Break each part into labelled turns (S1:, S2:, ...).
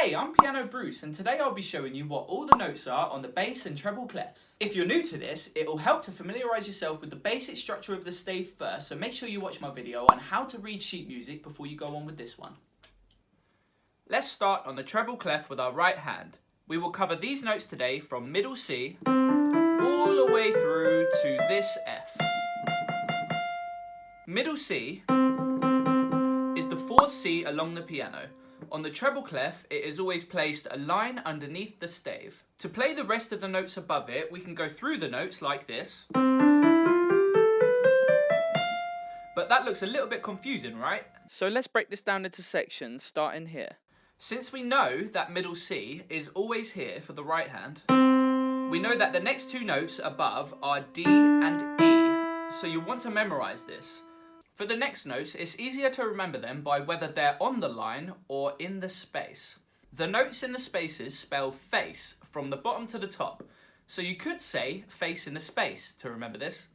S1: Hey, I'm Piano Bruce, and today I'll be showing you what all the notes are on the bass and treble clefs. If you're new to this, it will help to familiarise yourself with the basic structure of the stave first, so make sure you watch my video on how to read sheet music before you go on with this one. Let's start on the treble clef with our right hand. We will cover these notes today from middle C all the way through to this F. Middle C is the fourth C along the piano. On the treble clef, it is always placed a line underneath the stave. To play the rest of the notes above it, we can go through the notes like this. But that looks a little bit confusing, right? So let's break this down into sections, starting here. Since we know that middle C is always here for the right hand, we know that the next two notes above are D and E, so you want to memorize this. For the next notes, it's easier to remember them by whether they're on the line or in the space. The notes in the spaces spell face from the bottom to the top, so you could say face in the space to remember this.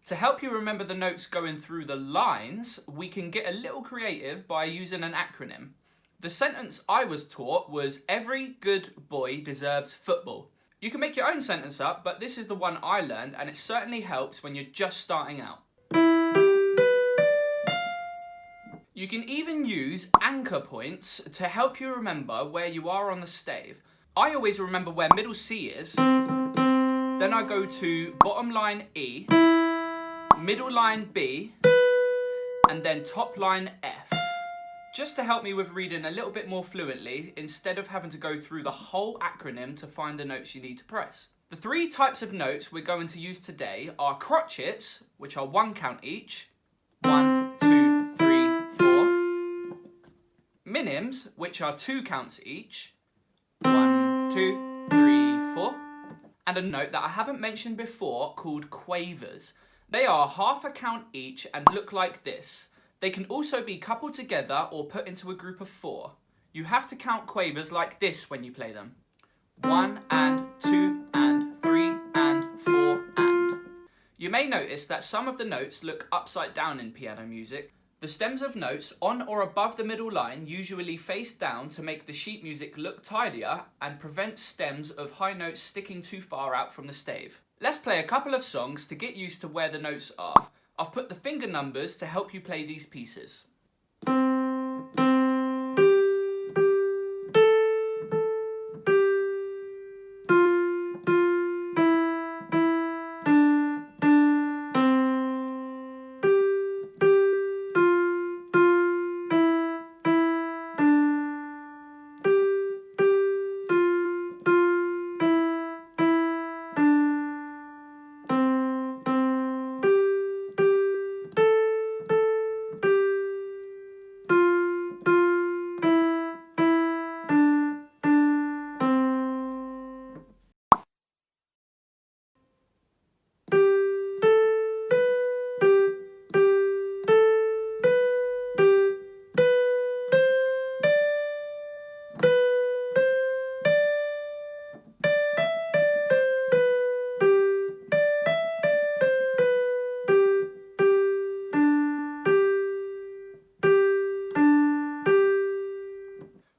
S1: To help you remember the notes going through the lines, we can get a little creative by using an acronym. The sentence I was taught was, "Every good boy deserves football." You can make your own sentence up, but this is the one I learned, and it certainly helps when you're just starting out. You can even use anchor points to help you remember where you are on the stave. I always remember where middle C is, then I go to bottom line E, middle line B, and then top line F. Just to help me with reading a little bit more fluently, instead of having to go through the whole acronym to find the notes you need to press. The three types of notes we're going to use today are crotchets, which are 1 count each, 1, 2, 3, 4. Minims, which are 2 counts each, 1, 2, 3, 4. And a note that I haven't mentioned before called quavers. They are 1/2 count each and look like this. They can also be coupled together or put into a group of 4. You have to count quavers like this when you play them. 1 and 2 and 3 and 4 and. You may notice that some of the notes look upside down in piano music. The stems of notes on or above the middle line usually face down to make the sheet music look tidier and prevent stems of high notes sticking too far out from the stave. Let's play a couple of songs to get used to where the notes are. I've put the finger numbers to help you play these pieces.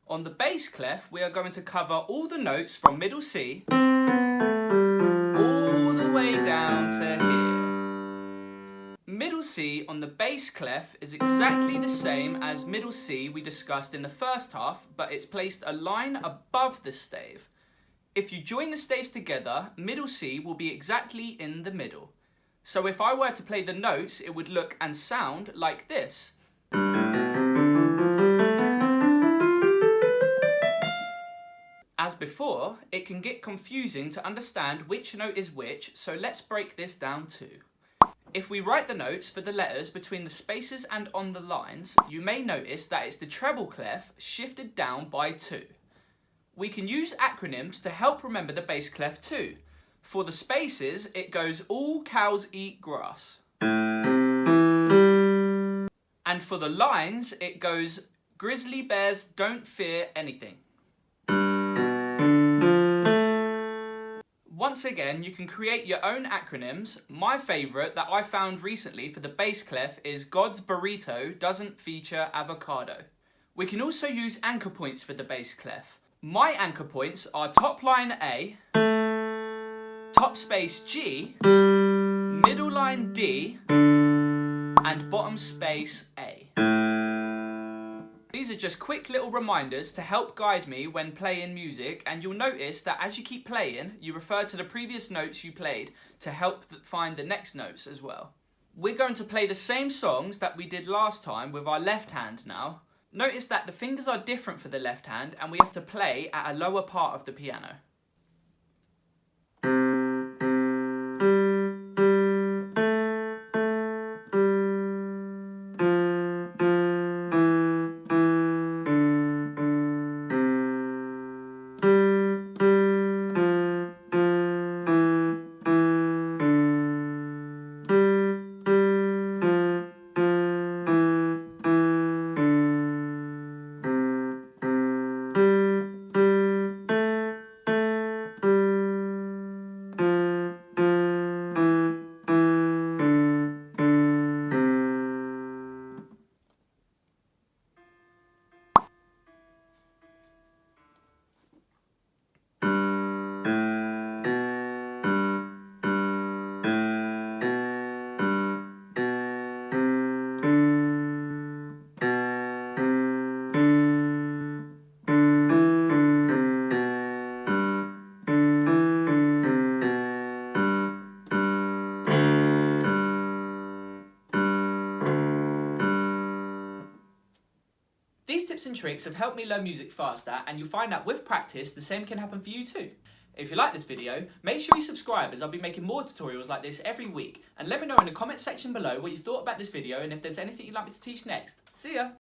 S1: On the bass clef, we are going to cover all the notes from middle C all the way down to here. Middle C on the bass clef is exactly the same as middle C we discussed in the first half, but it's placed a line above the stave. If you join the staves together, middle C will be exactly in the middle. So if I were to play the notes, it would look and sound like this. As before, it can get confusing to understand which note is which, so let's break this down too. If we write the notes for the letters between the spaces and on the lines, you may notice that it's the treble clef shifted down by 2. We can use acronyms to help remember the bass clef too. For the spaces, it goes all cows eat grass. And for the lines, it goes grizzly bears don't fear anything. Once again, you can create your own acronyms. My favourite that I found recently for the bass clef is God's burrito doesn't feature avocado. We can also use anchor points for the bass clef. My anchor points are top line A, top space G, middle line D, and bottom space A. These are just quick little reminders to help guide me when playing music, and you'll notice that as you keep playing, you refer to the previous notes you played to help find the next notes as well. We're going to play the same songs that we did last time with our left hand now. Notice that the fingers are different for the left hand and we have to play at a lower part of the piano. These tips and tricks have helped me learn music faster, and you'll find that with practice, the same can happen for you too. If you like this video, make sure you subscribe, as I'll be making more tutorials like this every week, and let me know in the comment section below what you thought about this video and if there's anything you'd like me to teach next. See ya!